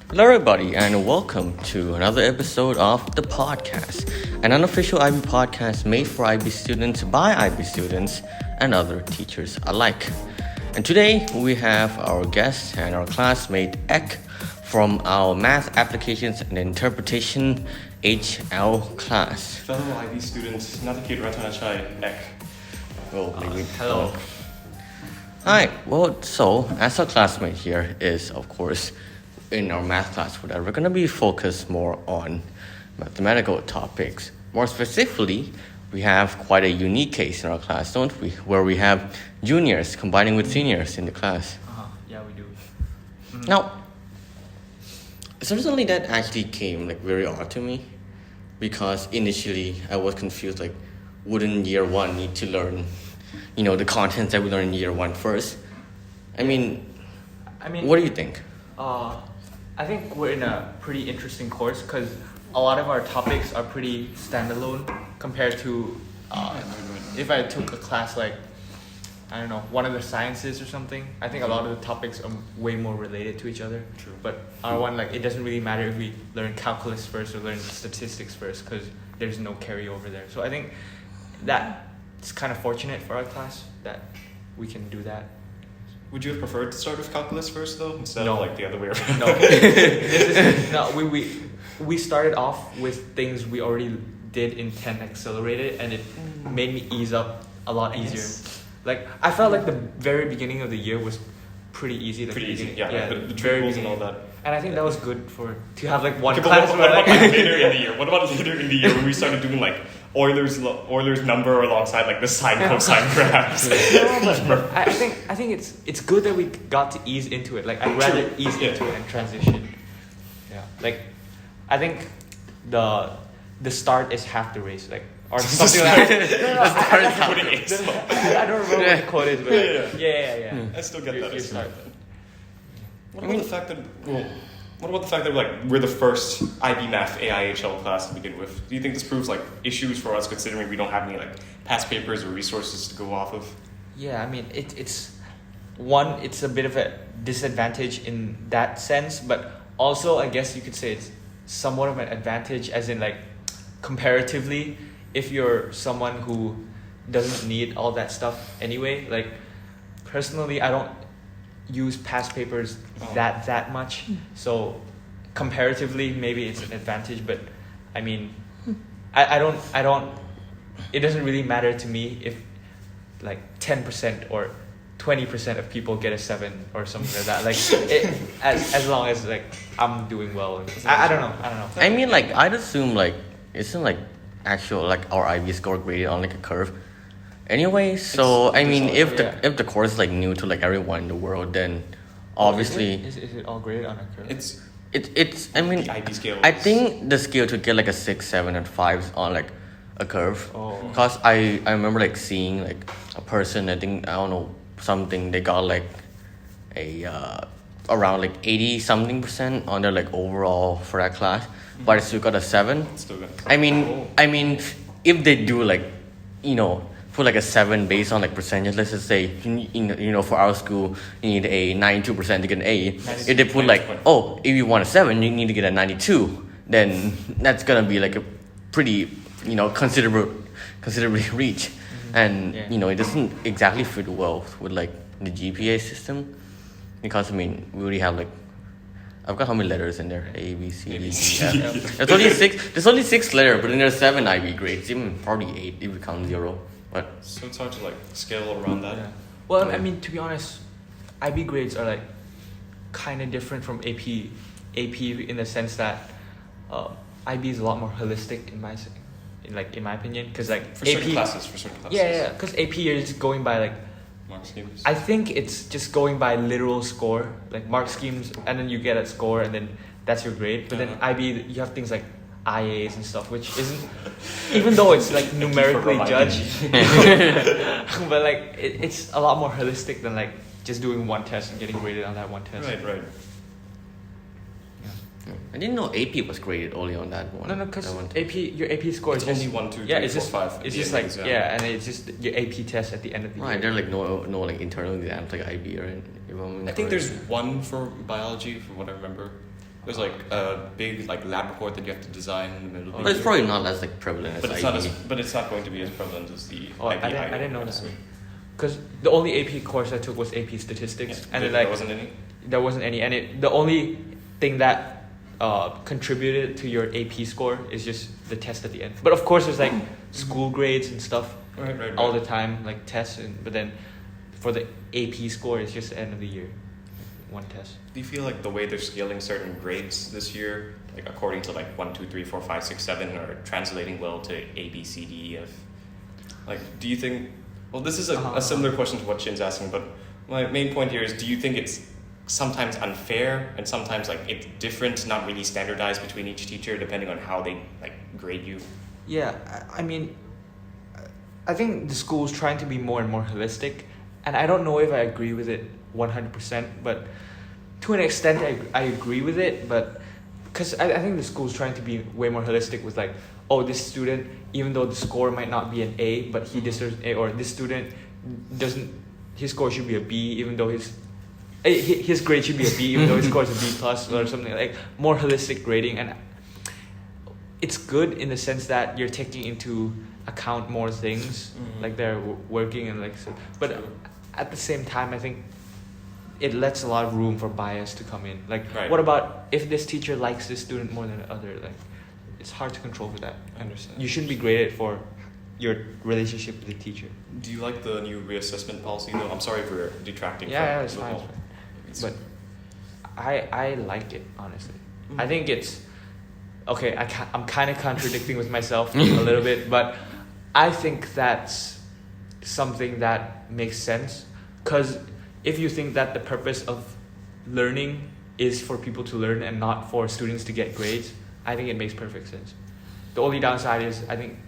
Hello, everybody, and welcome to another episode of the PodCAS, an unofficial IB podcast made for IB students by IB students and other teachers alike. And today we have our guest and our classmate Ek from our Math Applications and Interpretation HL class. Fellow IB students, Natakit Ratanachai Ek. Hello. Hi. Well, so as our classmate here is, of course, in our math class, we're going to be focused more on mathematical topics. More specifically, we have quite a unique case in our class, don't we? Where we have juniors combining with seniors in the class. Yeah, we do. Mm-hmm. Now, certainly that actually came very odd to me, because initially I was confused. Wouldn't year one need to learn, the contents that we learn in year one first? I mean, what do you think? I think we're in a pretty interesting course because a lot of our topics are pretty standalone compared to if I took a class one of the sciences or something. I think a lot of the topics are way more related to each other. True. But our one, it doesn't really matter if we learn calculus first or learn statistics first because there's no carryover there. So I think that it's kind of fortunate for our class that we can do that. Would you have preferred to start with calculus first, though, instead of the other way around? No. We started off with things we already did in 10 accelerated, and it made me ease up a lot easier. I felt like the very beginning of the year was pretty easy. Pretty easy, yeah. The triples and all that. And I think that was good to have one Okay, class. What about later in the year? What about later in the year when we started doing Euler's number alongside the sine cosine graphs? I think it's good that we got to ease into it. I'd rather ease into it and transition. Yeah. I think the start is half the race. Or something like that. I don't remember what the quote is, but yeah. I still get that. You start. What about the fact that we're the first IB Math AIHL class to begin with? Do you think this proves issues for us, considering we don't have any past papers or resources to go off of? Yeah, it's a bit of a disadvantage in that sense, but also I guess you could say it's somewhat of an advantage, as in comparatively, if you're someone who doesn't need all that stuff anyway. Personally, I don't use past papers that much, so comparatively maybe it's an advantage, but I don't it doesn't really matter to me if 10% or 20% of people get a 7 or something like that, as long as I'm doing well. I don't know. I'd assume isn't actual our IB score graded on a curve anyway, so if the course is new to everyone in the world, then obviously is it all graded on a curve? It's the IB scale. I think the scale to get a 6, 7, and 5 is on a curve. Because I remember seeing a person, I don't know something, they got around 80 something % on their overall for that class, but I still got a 7. Still good. I mean if they do put a 7 based on percentage, let's just say for our school you need a 92% to get an A. If they put if you want a 7 you need to get a 92, then that's gonna be a pretty considerably reach. And it doesn't exactly fit well with the GPA system, because we already have I've got how many letters in there? A, B, C, D, E, F. There's only 6. There's only 6 letters, but then there's 7 IB grades. Even probably 8 if you count 0. But so it's hard to scale around that. Yeah. Well, to be honest, IB grades are kind of different from AP in the sense that IB is a lot more holistic in my opinion, because for certain classes. Yeah, because AP you're just going by mark schemes. I think it's just going by literal score, mark schemes, and then you get a score, and then that's your grade. But then IB, you have things like IAs and stuff, which isn't, even though it's numerically judged, but it's a lot more holistic than just doing one test and getting graded on that one test. Right. I didn't know AP was graded only on that one. No, because your AP score is only 1, 2, 3, 4, 5. It's just and it's just your AP test at the end of the year. Right, there are no internal exams IB or I think there's one for biology, from what I remember. There's like a big like lab report that you have to design in the middle of the But it's year. probably not as like prevalent But as it's not IB. but it's not going to be as prevalent as the Oh, IB. I didn't know that. Because the only AP course I took was AP Statistics, and then, like there wasn't any. there wasn't any, and the only thing that contributed to your AP score is just the test at the end. But of course, there's like school grades and stuff Right. all the time, like tests, but then for the AP score, it's just the end of the year, one test. Do you feel like the way they're scaling certain grades this year, like according to like 1, 2, 3, 4, 5, 6, 7, are translating well to A, B, C, D, E, F? Like, do you think? Well, this is a similar question to what Shin's asking, but my main point here is: do you think it's sometimes unfair and sometimes like it's different, not really standardized between each teacher, depending on how they like grade you? Yeah, I mean, I think the school's trying to be more and more holistic, and I don't know if I agree with it 100%, but to an extent I agree with it, but because I think the school's trying to be way more holistic with like, oh, this student, even though the score might not be an A, but he deserves A, or this student his score should be a B, even though his grade should be a B, even though his score is a B plus or something, like more holistic grading. And it's good in the sense that you're taking into account more things, like they're working and like so. But at the same time, I think it lets a lot of room for bias to come in. Like, what about if this teacher likes this student more than the other? Like, it's hard to control for that. I understand. You shouldn't be graded for your relationship with the teacher. Do you like the new reassessment policy though? I'm sorry for detracting. Yeah, from it's the fine. whole- But I like it, honestly. I think it's okay. I'm kind of contradicting with myself a little bit, but I think that's something that makes sense. Because if you think that the purpose of learning is for people to learn and not for students to get grades, I think it makes perfect sense. The only downside is I think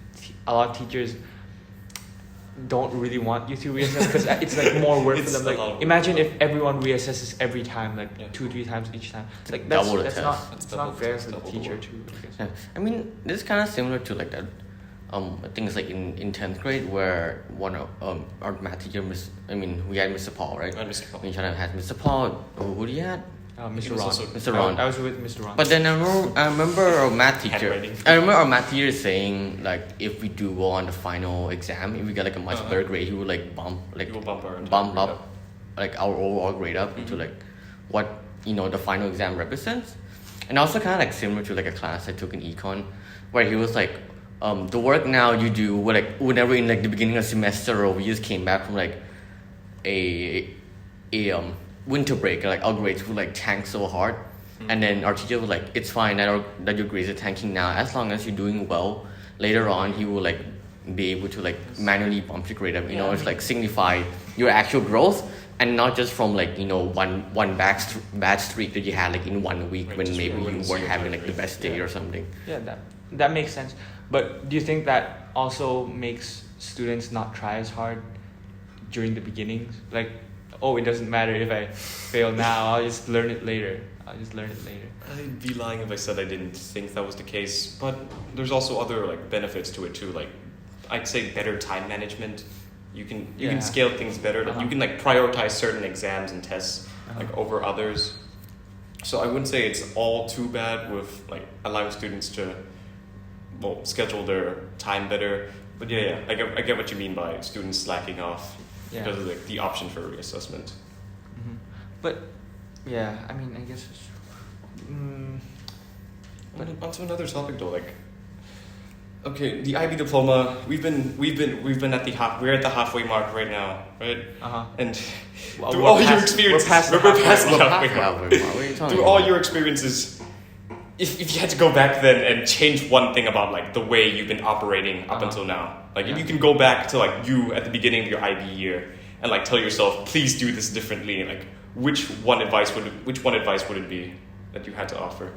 a lot of teachers don't really want you to reassess because it's like more work for them. Like, imagine if everyone reassesses every time, like 2-3 times each time. Like that's not fair for the teacher too. Yeah. I mean, this is kind of similar to like that. I think it's like in 10th grade where one of our math teacher, we had Mr. Paul, right? Mr. Paul. We had Mr. Paul. Who do you had? Mr. Ron. Mr. Ron. I was with Mr. Ron. But then I remember our math teacher. I remember our math teacher saying like if we do well on the final exam, if we get like a much better grade, he would like bump up like our overall grade up to like what the final exam represents. And also kind of like similar to like a class I took in econ, where he was like, the work now you do whenever in like the beginning of the semester or we just came back from like a winter break, like our grades would like tank so hard, and then our teacher was like, it's fine that your grades are tanking now, as long as you're doing well later on he will like be able to like manually bump your grade up. It's like signify your actual growth and not just from like one bad streak that you had like in 1 week when maybe you weren't having like the best day or something. Yeah, that makes sense. But do you think that also makes students not try as hard during the beginnings? Like, oh, it doesn't matter if I fail now, I'll just learn it later. I'd be lying if I said I didn't think that was the case, but there's also other like benefits to it too. Like, I'd say better time management. You can scale things better. You can like prioritize certain exams and tests like over others. So I wouldn't say it's all too bad with like allowing students to schedule their time better. But yeah, I get what you mean by students slacking off because of like the option for reassessment. But yeah, I mean, I guess it's on to another topic though, like, okay, the IB diploma, we've been at the halfway mark right now, right? And through all your experiences, we're past the halfway mark. Through all your experiences, if you had to go back then and change one thing about like the way you've been operating up until now, like if you can go back to like you at the beginning of your IB year and like tell yourself, please do this differently, like which one advice would it be that you had to offer?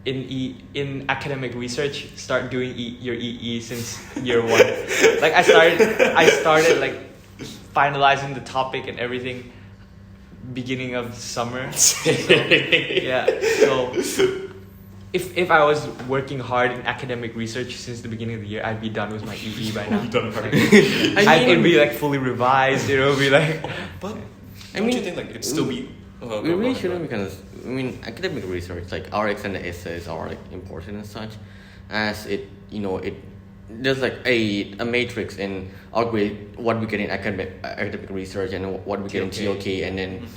In academic research, start doing your EE since year 1. Like I started like finalizing the topic and everything beginning of summer. So if I was working hard in academic research since the beginning of the year, I'd be done with my EE by now. It'd be like fully revised. It would be like. But don't you think like it'd still be we really shouldn't, because I mean academic research, like our extended essays are like important and such, as it there's like a matrix in our grade, what we get in academic research and what we get in TOK, and then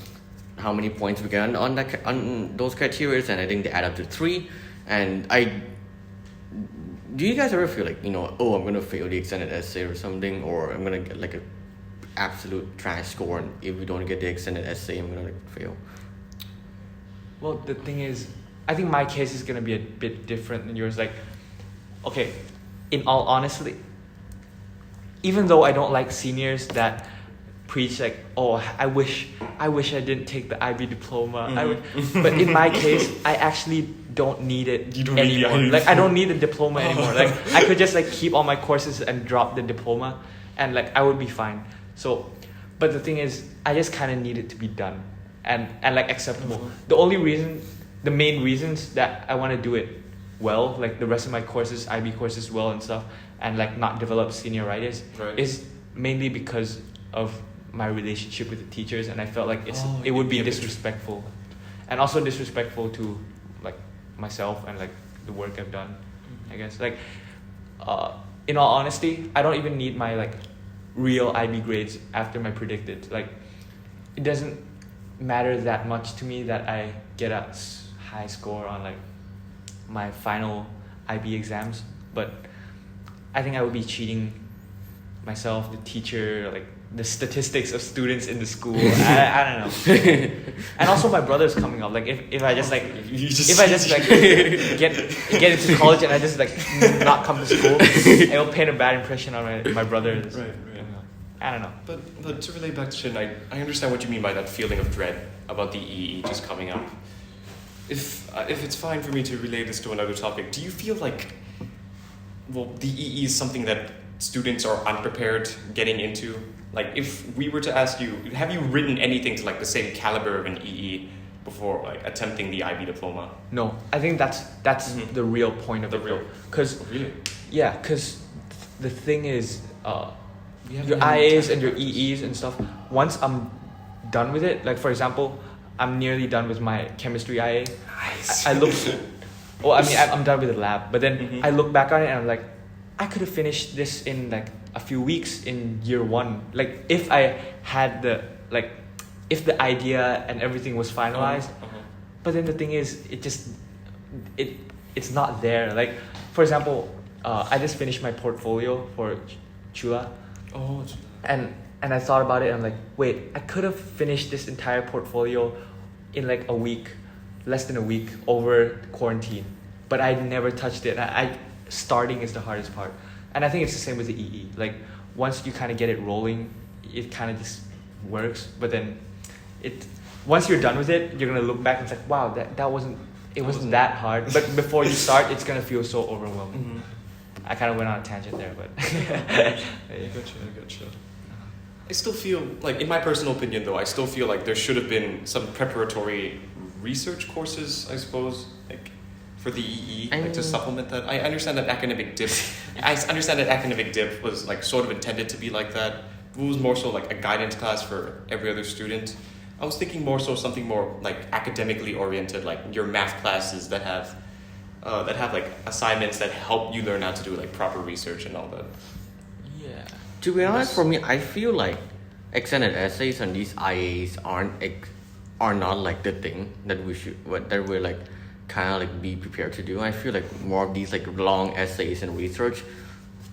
how many points we get on those criteria, and I think they add up to 3. And do you guys ever feel like oh, I'm gonna fail the extended essay or something, or I'm gonna get like a absolute trash score, and if we don't get the extended essay, I'm gonna like fail? Well, the thing is, I think my case is gonna be a bit different than yours. Like, okay, in all honesty, even though I don't like seniors that preach like, oh, I wish I didn't take the IB diploma. But in my case, I actually don't need it anymore. Like, I don't need the diploma anymore. Like, I could just like keep all my courses and drop the diploma, and like I would be fine. So, but the thing is, I just kind of need it to be done and like acceptable. The main reasons that I want to do it well, like the rest of my courses, IB courses well and stuff, and like not develop senioritis, is mainly because of my relationship with the teachers, and I felt like it would be disrespectful, and also disrespectful to like myself and like the work I've done. I guess like in all honesty, I don't even need my like real IB grades after my predicted. Like, it doesn't matter that much to me that I get a high score on like my final IB exams, but I think I would be cheating myself, the teacher, like the statistics of students in the school. I don't know. And also my brother's coming up. Like if I just like get into college and I just like not come to school, it will paint a bad impression on my brother. Right. I don't know. But to relate back to Shin, I understand what you mean by that feeling of dread about the EE just coming up. If it's fine for me to relate this to another topic, do you feel like, well, the EE is something that students are unprepared getting into? Like, if we were to ask you, have you written anything to like the same caliber of an EE before like attempting the IB diploma? No, I think that's the real point of it. Because the thing is, your IAs and your EEs and stuff, once I'm done with it, like for example, I'm nearly done with my chemistry IA. Nice. I look, well, I mean, I'm done with the lab, but then I look back on it and I'm like, I could have finished this in like a few weeks in year 1. Like, if I had if the idea and everything was finalized. But then the thing is, it's not there. Like, for example, I just finished my portfolio for Chula. Oh. And I thought about it and I'm like, wait, I could have finished this entire portfolio in like a week, less than a week over quarantine. But I never touched it. Starting is the hardest part. And I think it's the same with the EE. Like, once you kind of get it rolling, it kind of just works. But then once you're done with it, you're going to look back and it's like, wow, that wasn't that hard. But before you start, it's going to feel so overwhelming. I kind of went on a tangent there, but I gotcha. I still feel like, in my personal opinion though, I still feel like there should have been some preparatory research courses, I suppose, like for the EE, like to supplement that. I understand that academic dip was like sort of intended to be like that. It was more so like a guidance class for every other student. I was thinking more so something more like academically oriented, like your math classes that have like assignments that help you learn how to do like proper research and all that. Yeah. To be honest, for me, I feel like extended essays and these IAs are not like the thing that we're like kind of like be prepared to do. I feel like more of these like long essays and research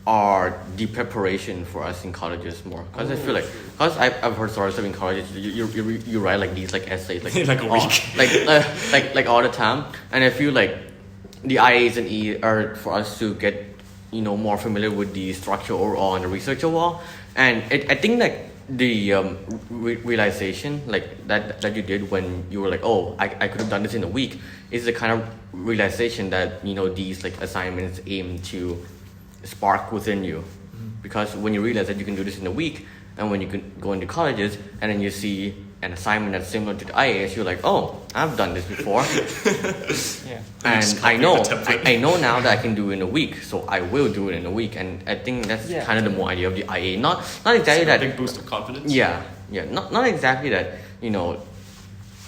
are the preparation for us in colleges more. Because I feel like, because I've heard stories of in colleges, you write like these like essays like like a week, like all the time, and I feel like the IAs and E are for us to get more familiar with the structure overall and the research overall. And I think like the realization like that you did when you were like, oh, I could have done this in a week, is the kind of realization that these like assignments aim to spark within you. Because when you realize that you can do this in a week, and when you can go into colleges and then you see an assignment that's similar to the IAS, you're like, oh, I've done this before. Yeah. And I know now that I can do it in a week, so I will do it in a week. And I think that's kind of the more idea of the IA. Not exactly that. A big boost of confidence. Yeah. Not exactly that.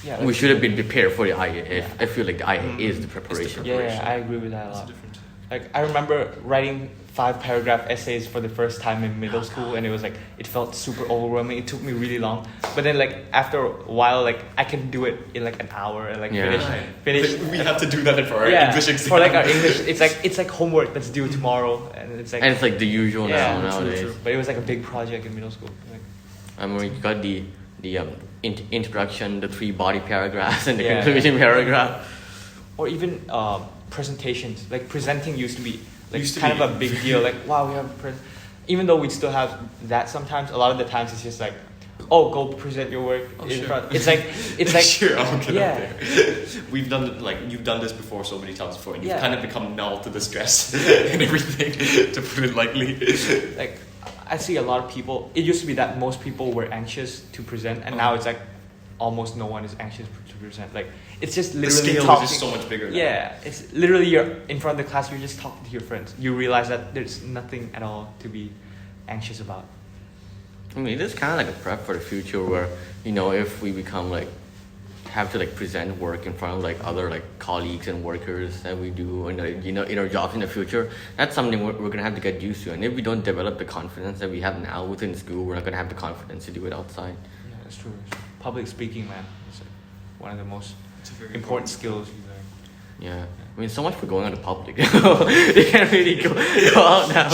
Yeah, we should have been prepared for the IA. I feel like the IA is the preparation. Yeah, I agree with that a It's lot. different. Like I remember writing 5-paragraph essays for the first time in middle school, and it was like it felt super overwhelming. It took me really long, but then like after a while, like I can do it in like an hour and like finish. But we have to do that for our Yeah, English exam. for like our English, it's like homework that's due tomorrow, and it's like And it's like the usual Yeah, now true, nowadays. But it was like a big project in middle school. Like, I mean, you got the introduction, the 3 body paragraphs, and the Yeah. conclusion paragraph. or even presentations. Like presenting used to be like Used to kind be. of a big deal. Like wow, we have a even though we still have that sometimes. A lot of the times it's just like, oh, go present your work in front. It's like Sure, I'll get yeah. up there. We've done it, like you've done this before so many times before, and you've Yeah. kind of become null to the stress and everything, to put it lightly. Like I see a lot of people. It used to be that most people were anxious to present, and now it's like almost no one is anxious to present. Like it's just The literally scale talking. is just so much bigger now. Yeah, it's literally you're in front of the class. You're just talking to your friends. You realize that there's nothing at all to be anxious about. I mean, it is kind of like a prep for the future where, if we become like, have to like present work in front of like other like colleagues and workers that we do in our jobs in the future, that's something we're going to have to get used to. And if we don't develop the confidence that we have now within school, we're not going to have the confidence to do it outside. Yeah, that's true. Public speaking, man, is like one of the most It's a very important skills you learn. Yeah. I mean, so much for going on the public. You can't really go out now.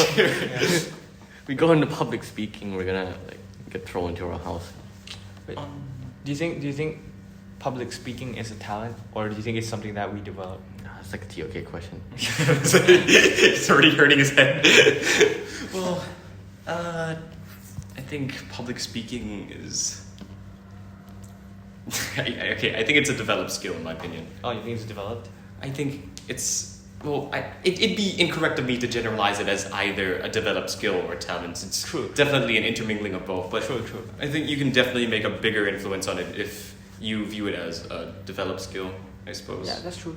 We go into public speaking, we're gonna like get thrown into our house. But do you think public speaking is a talent, or do you think it's something that we develop? It's like a TOK question. It's already hurting his head. Well, I think public speaking is. Okay, I think it's a developed skill in my opinion. Oh, you think it's developed? I think it's. Well, it'd be incorrect of me to generalize it as either a developed skill or a talent. It's True. definitely an intermingling of both. But True. I think you can definitely make a bigger influence on it if you view it as a developed skill, I suppose. Yeah, that's true.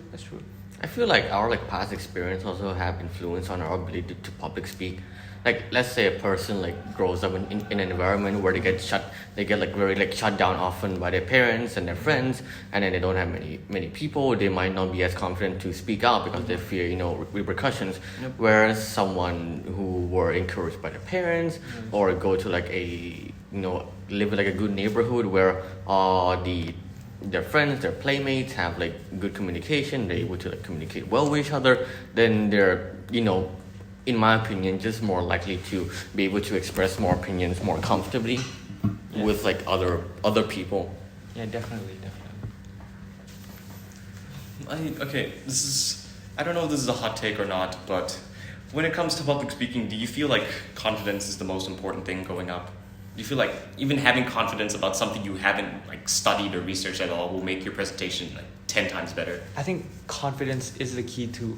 I feel like our like past experience also have influence on our ability to public speak. Like let's say a person like grows up in an environment where they get like very like shut down often by their parents and their friends, and then they don't have many people. They might not be as confident to speak out because they fear repercussions. Yep. Whereas someone who were encouraged by their parents or go to like a live in like a good neighborhood where their friends, their playmates have like good communication, they're able to like communicate well with each other, then they're in my opinion, just more likely to be able to express more opinions more comfortably with like other people. Yeah, definitely. I don't know if this is a hot take or not, but when it comes to public speaking, do you feel like confidence is the most important thing going up? Do you feel like even having confidence about something you haven't like studied or researched at all will make your presentation like 10 times better? I think confidence is the key to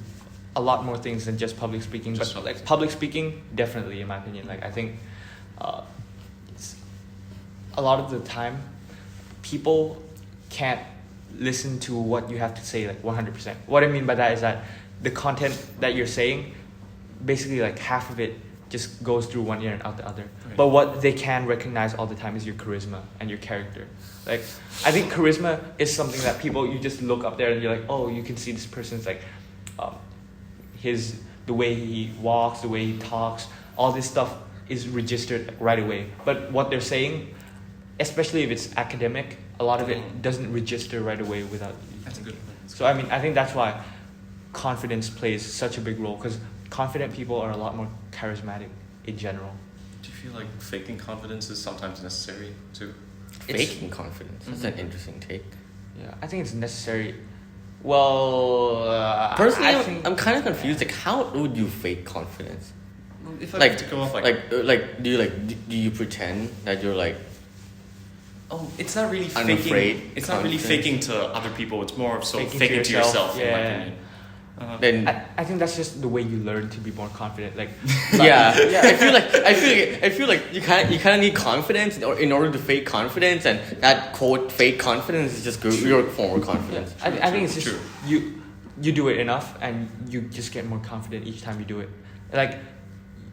a lot more things than just public speaking. Just But public like public speaking, definitely, in my opinion. Like I think, it's a lot of the time, people can't listen to what you have to say like 100%. What I mean by that is that the content that you're saying, basically like half of it just goes through one ear and out the other. Right. But what they can recognize all the time is your charisma and your character. Like I think charisma is something that you just look up there and you're like, oh, you can see this person's like, the way he walks, the way he talks, all this stuff is registered like, right away. But what they're saying, especially if it's academic, a lot of it doesn't register right away without. That's a good one. So I mean, I think that's why confidence plays such a big role, because confident people are a lot more charismatic in general. Do you feel like faking confidence is sometimes necessary too? Faking confidence. That's an interesting take. Yeah, I think it's necessary. Well, Personally, I think, I'm kind of confused. Like, how would you fake confidence? If I Like, have to go off do you pretend that you're like? Oh, it's not really Unafraid faking. It's not really confidence. faking to other people. It's more of Faking faking to to yourself. yourself. In my Yeah. opinion. Then I think that's just the way you learn to be more confident. Like, yeah. I feel like you kind of need confidence in order to fake confidence, and that quote fake confidence is just your form of confidence. I think it's just True. you do it enough and you just get more confident each time you do it. Like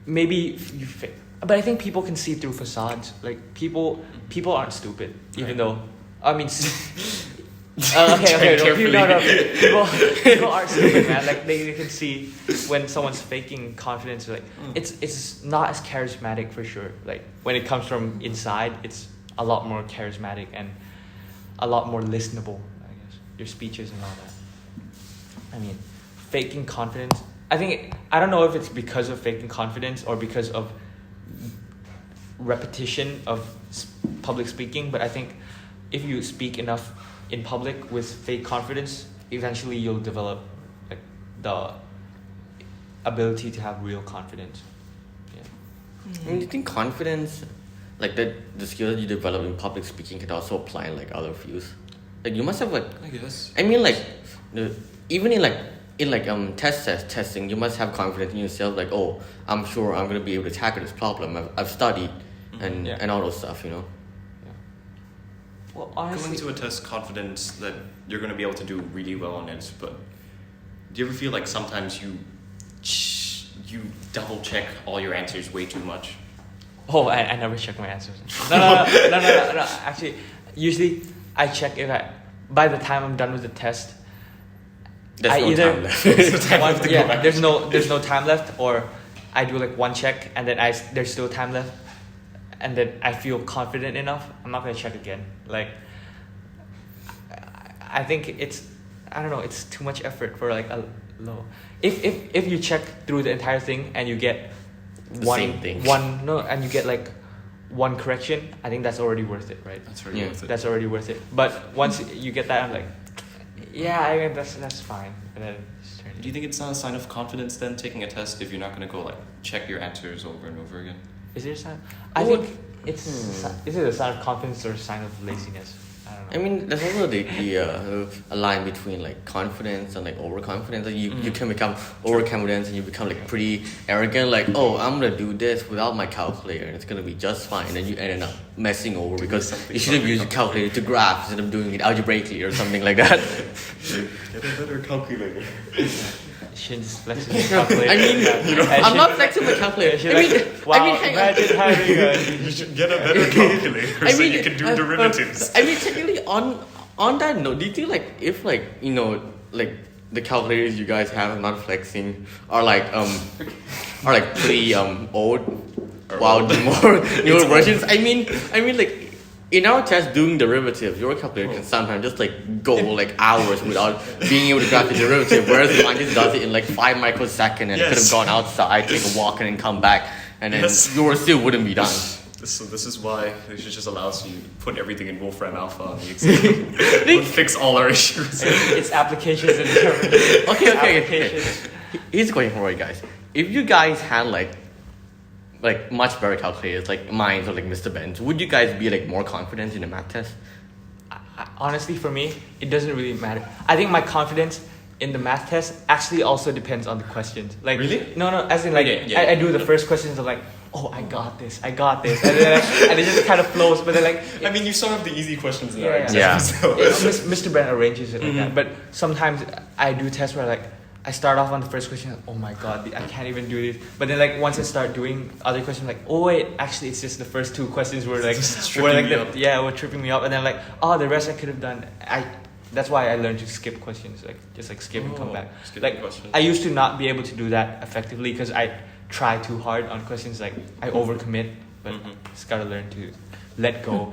maybe you fake, but I think people can see through facades. Like people aren't stupid, even Right. though I mean Okay. carefully. No. People aren't stupid, man. Like they can see when someone's faking confidence. Like it's not as charismatic for sure. Like when it comes from inside, it's a lot more charismatic and a lot more listenable. I guess your speeches and all that. I mean, faking confidence. I don't know if it's because of faking confidence or because of repetition of public speaking, but I think if you speak enough in public with fake confidence, eventually you'll develop like the ability to have real confidence. Yeah. I mean, do you think confidence, like the skills you develop in public speaking, can also apply in like other fields? Like you must have like. I guess. I mean, like even in testing, you must have confidence in yourself. Like, oh, I'm sure I'm gonna be able to tackle this problem. I've studied, and all those stuff, you know. Well, honestly, Going to a test confident that you're going to be able to do really well on it, but do you ever feel like sometimes you double check all your answers way too much? Oh, I never check my answers. No. Actually, usually I check by the time I'm done with the test. There's no time left. There's no time left, or I do like one check and then there's still time left, and then I feel confident enough. I'm not gonna check again. Like, I think it's too much effort for like a low. If you check through the entire thing and you get same thing. And you get like one correction, I think that's already worth it, right? That's already worth it. That's already worth it. But once you get that, I'm like, yeah, I mean that's fine. And then just turn it. Do you think it's not a sign of confidence then taking a test if you're not going to go like check your answers over and over again? Is it a sign? I think it's. Is it a sign of confidence or a sign of laziness? I don't know. I mean, there's also a line between like confidence and like overconfidence. Like you can become overconfident and you become like pretty arrogant. Like, oh, I'm gonna do this without my calculator and it's gonna be just fine. And you ended up messing over because you should have used your calculator to graph instead of doing it algebraically or something like that. Get a better calculator. Shouldn't just flex his calculator. I mean, I'm not flexing my calculator. Imagine having a. You should get a better calculator so you can do derivatives. I mean, technically, on that note, do you think like if like you know like the calculators you guys have, not flexing, are like pretty old, while the more newer versions? I mean like. In our test, doing derivatives, your calculator can sometimes just like go like hours without being able to graph the derivative, whereas mine just does it in like 5 microseconds and could have gone outside, take a walk, and then come back, and then yours still wouldn't be done. So this is why they should just allow us to put everything in Wolfram Alpha on the exam. It would fix all our issues. It's applications and Okay. Here's a question for you guys: if you guys had like much better calculators like mine or like Mr. Ben's, would you guys be like more confident in a math test? Honestly, for me, it doesn't really matter. I think my confidence in the math test actually also depends on the questions. Like, really? No, as in like I do the first questions of like, oh, I got this, and then and it just kind of flows. But then like, I mean, you still have the easy questions in our exam. Yeah. So. Mr. Brent arranges it like that. But sometimes I do tests where like I start off on the first question, like, oh my god, I can't even do this. But then like once I start doing other questions, like, oh wait, actually it's just the first 2 questions were like were tripping me up. And then like, oh, the rest I could have done. That's why I learned to skip questions, like just like skip and come back. Like questions. I used to not be able to do that effectively because I try too hard on questions. Like I overcommit, but just gotta learn to let go.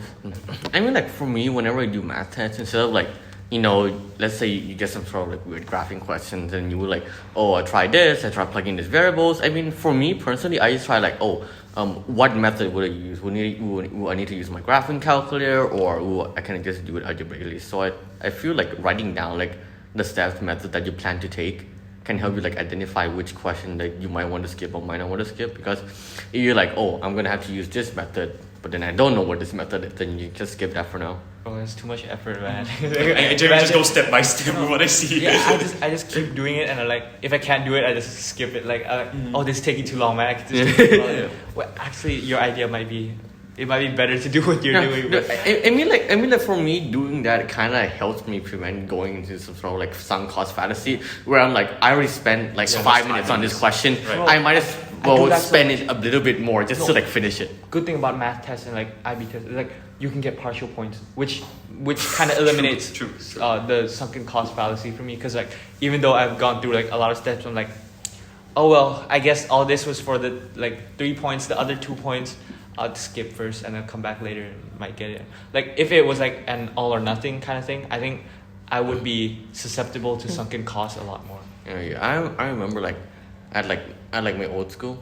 I mean, like for me, whenever I do math tests, instead of like, you know, let's say you get some sort of like weird graphing questions and you were like, oh, I tried this, I tried plugging these variables. I mean, for me personally, I just try like, what method would I use? Would I need to use my graphing calculator, or I can just do it algebraically? So I feel like writing down like the steps method that you plan to take can help you like identify which question that you might want to skip or might not want to skip. Because if you're like, oh, I'm gonna have to use this method, but then I don't know what this method is, then you just skip that for now. Oh, it's too much effort, man. I just go step by step with what I see. Yeah, I just keep doing it, and I like, if I can't do it, I just skip it. Like, oh, this is taking too long, man. I can just take too long. Well, actually, your idea might be better to do what you're doing. No, I mean, like for me, doing that kind of helps me prevent going into some sort of like sunk cost fallacy, where I'm like, I already spent like 5 minutes on this question. Right. I might as well spend it a little bit more just to like finish it. Good thing about math tests and like IB tests is like you can get partial points, which kind of eliminates True. the sunken cost fallacy for me. Because like even though I've gone through like a lot of steps, I'm like, oh well, I guess all this was for the like 3 points. The other 2 points, I'll skip first and then come back later and might get it. Like if it was like an all or nothing kind of thing, I think I would be susceptible to sunken costs a lot more. Yeah, I remember like at my old school.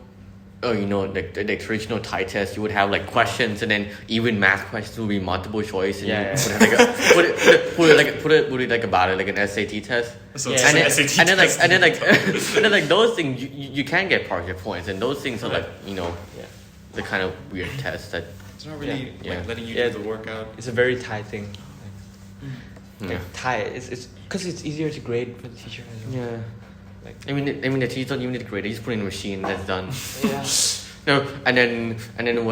Oh, you know, like the traditional Thai test, you would have like questions, and then even math questions would be multiple choice, and Yeah. you put it like about it like an SAT test. So Yeah. it's And an then, SAT and then like test. and then like and then like those things you can get partial points, and those things are like, you know, Yeah. the kind of weird tests that It's not really Yeah. like letting you Yeah. do the workout. It's a very Thai thing. yeah. Like Thai, it's because it's easier to grade for the teacher as well. Yeah. Like I mean the teachers don't even need to grade; they just put it in a machine that's done. yeah. No, and then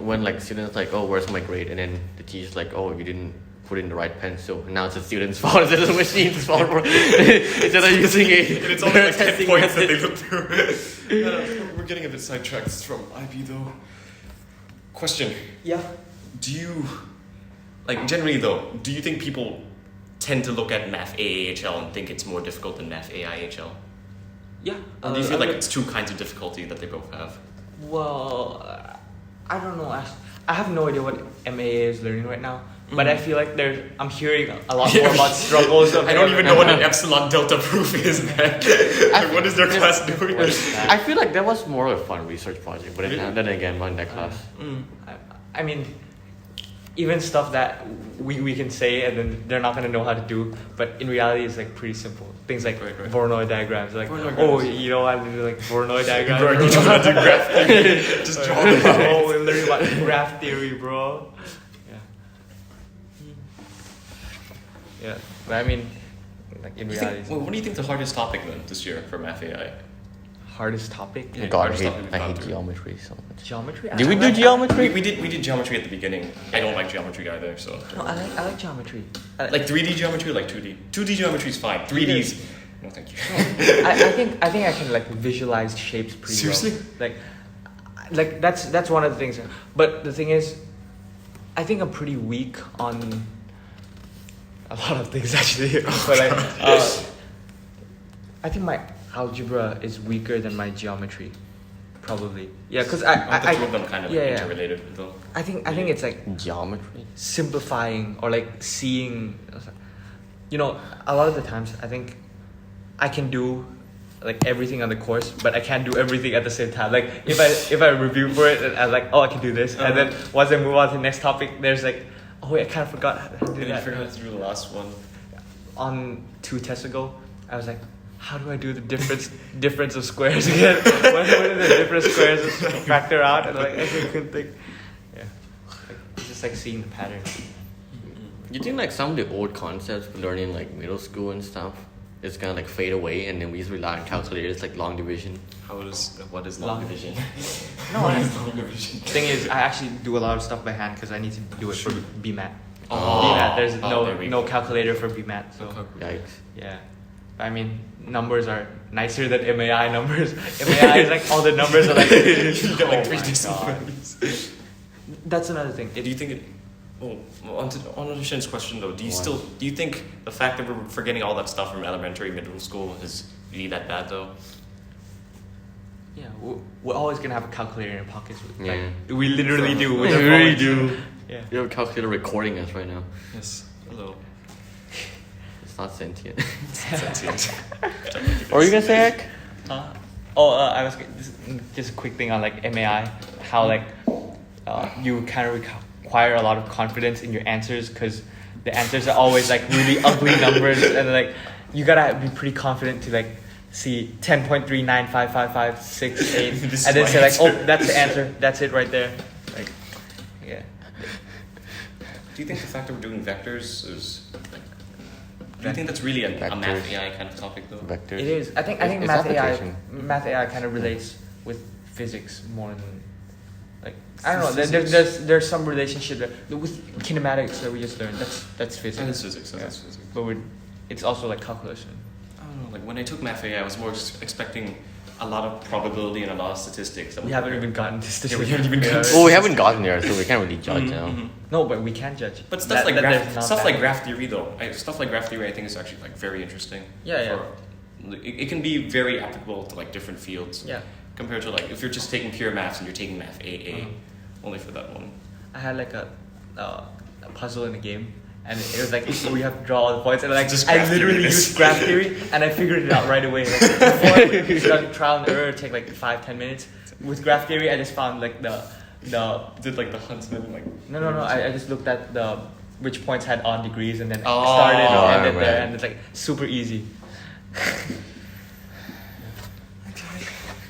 when like students like, oh, where's my grade? And then the teacher's like, oh, you didn't put in the right pencil. And now it's the student's fault instead of the machine's fault. Instead of using a And it's only like 10 testing points that method. they look through. We're getting a bit sidetracked from IB though. Question: Yeah. do you, like generally though, do you think people tend to look at Math AAHL and think it's more difficult than Math AIHL? Yeah. Or do you feel like it's two kinds of difficulty that they both have? Well, I don't know. I have no idea what MAA is learning right now. But I feel like I'm hearing a lot more about struggles. Of I don't even know what an epsilon delta proof is, man. Like, what is their class doing? I feel like that was more of a fun research project, but then again, not in that class. I mean, even stuff that we can say and then they're not gonna know how to do, but in reality it's like pretty simple. Things like Right. Voronoi diagrams, like Voronoi oh, diagrams. you know how to do like Voronoi diagrams. Bro, you don't have to graph theory. Just draw the line. Oh, we're learning about graph theory, bro. Yeah. Yeah, but I mean, like in reality, What do you think the hardest topic then this year for Math AI? hardest topic. Yeah. God, hardest topic we've I gone hate through. geometry so much. Geometry. Did we do We geometry? did geometry at the beginning. I don't like geometry either, so No, I like geometry. like 3D geometry or like 2D. 2D geometry is fine. 3D's no thank you. I think I can like visualize shapes pretty Seriously? well. Like that's one of the things. But the thing is, I think I'm pretty weak on a lot of things actually. But like, I think my algebra is weaker than my geometry, probably. Yeah, because The two of them kind of yeah. interrelated though. I think it's like Geometry? simplifying or like seeing, you know, a lot of the times I think I can do like everything on the course, but I can't do everything at the same time. Like if I review for it and I'm like, oh, I can do this, and then once I move on to the next topic, there's like, oh wait, I kind of forgot how to do And you that. forgot to do the last one. On 2 tests ago, I was like, how do I do the difference of squares again? What are the different squares factor out? And like I couldn't think. Yeah, like, it's just like seeing the pattern. You think like some of the old concepts we learned in like middle school and stuff is gonna like fade away, and then we just rely on calculators like long division? What is long Long division? No, What is long division? thing is, I actually do a lot of stuff by hand because I need to do it for BMAT. Oh. BMAT, there's there we no go. calculator for BMAT, so Yikes. yeah. I mean, numbers are nicer than MAI numbers. MAI is like all the numbers are like. You get like oh 3 my decimal God. values. That's another thing. Do you think it? Oh, on to Shin's question though, do you think the fact that we're forgetting all that stuff from elementary, middle school is really that bad though? Yeah, we're always gonna have a calculator in our pockets. Yeah. Like, we literally do. We with our really phones. do. Yeah. You have a calculator recording us right now. Yes. Hello. It's not sentient. Sentient. What were you gonna say, Ek? I was just a quick thing on like MAI, how like you kind of require a lot of confidence in your answers because the answers are always like really ugly numbers, and like you gotta be pretty confident to like see 10.395556 This is and then my say like, answer. oh, that's the answer, that's it right there. Like, yeah. Do you think the fact that we're doing vectors is like? Do you think that's really a Math Vectors. AI kind of topic though? Vectors. It is. I think It's Math application. AI kind of relates with physics more than like I don't know. Physics? There's some relationship there with kinematics that we just learned. That's physics. That is physics. That's physics. But it's also like calculation. I don't know. Like when I took Math AI, I was more expecting a lot of probability and a lot of statistics. That We haven't even gotten this. Yeah, we haven't even gotten Oh, we haven't gotten there, so we can't really judge. You know? No, but we can judge. But stuff like there's not stuff that. like graph theory though, stuff like graph theory I think is actually like very interesting. Yeah. It can be very applicable to like different fields. Yeah. Compared to like if you're just taking pure maths and you're taking math AA, only for that one. I had like a puzzle in the game, and it was like we have to draw all the points, and like Just I graph literally theory. used graph theory, and I figured it out right away. Like, before we done trial and error, take like 5-10 minutes. With graph theory, I just found like the Did like the huntsman like no. I just looked at the which points had odd degrees, and then Oh, started and ended right. there, and it's like super easy.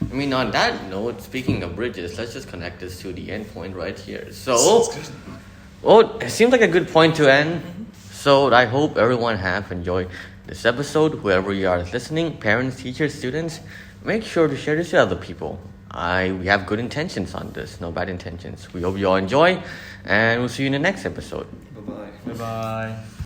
I mean, on that note, speaking of bridges, let's just connect this to the end point right here. So, Sounds good. well, it seems like a good point to end. So, I hope everyone have enjoyed this episode. Whoever you are listening, parents, teachers, students, make sure to share this with other people. We have good intentions on this, no bad intentions. We hope you all enjoy, and we'll see you in the next episode. Bye-bye. Bye bye.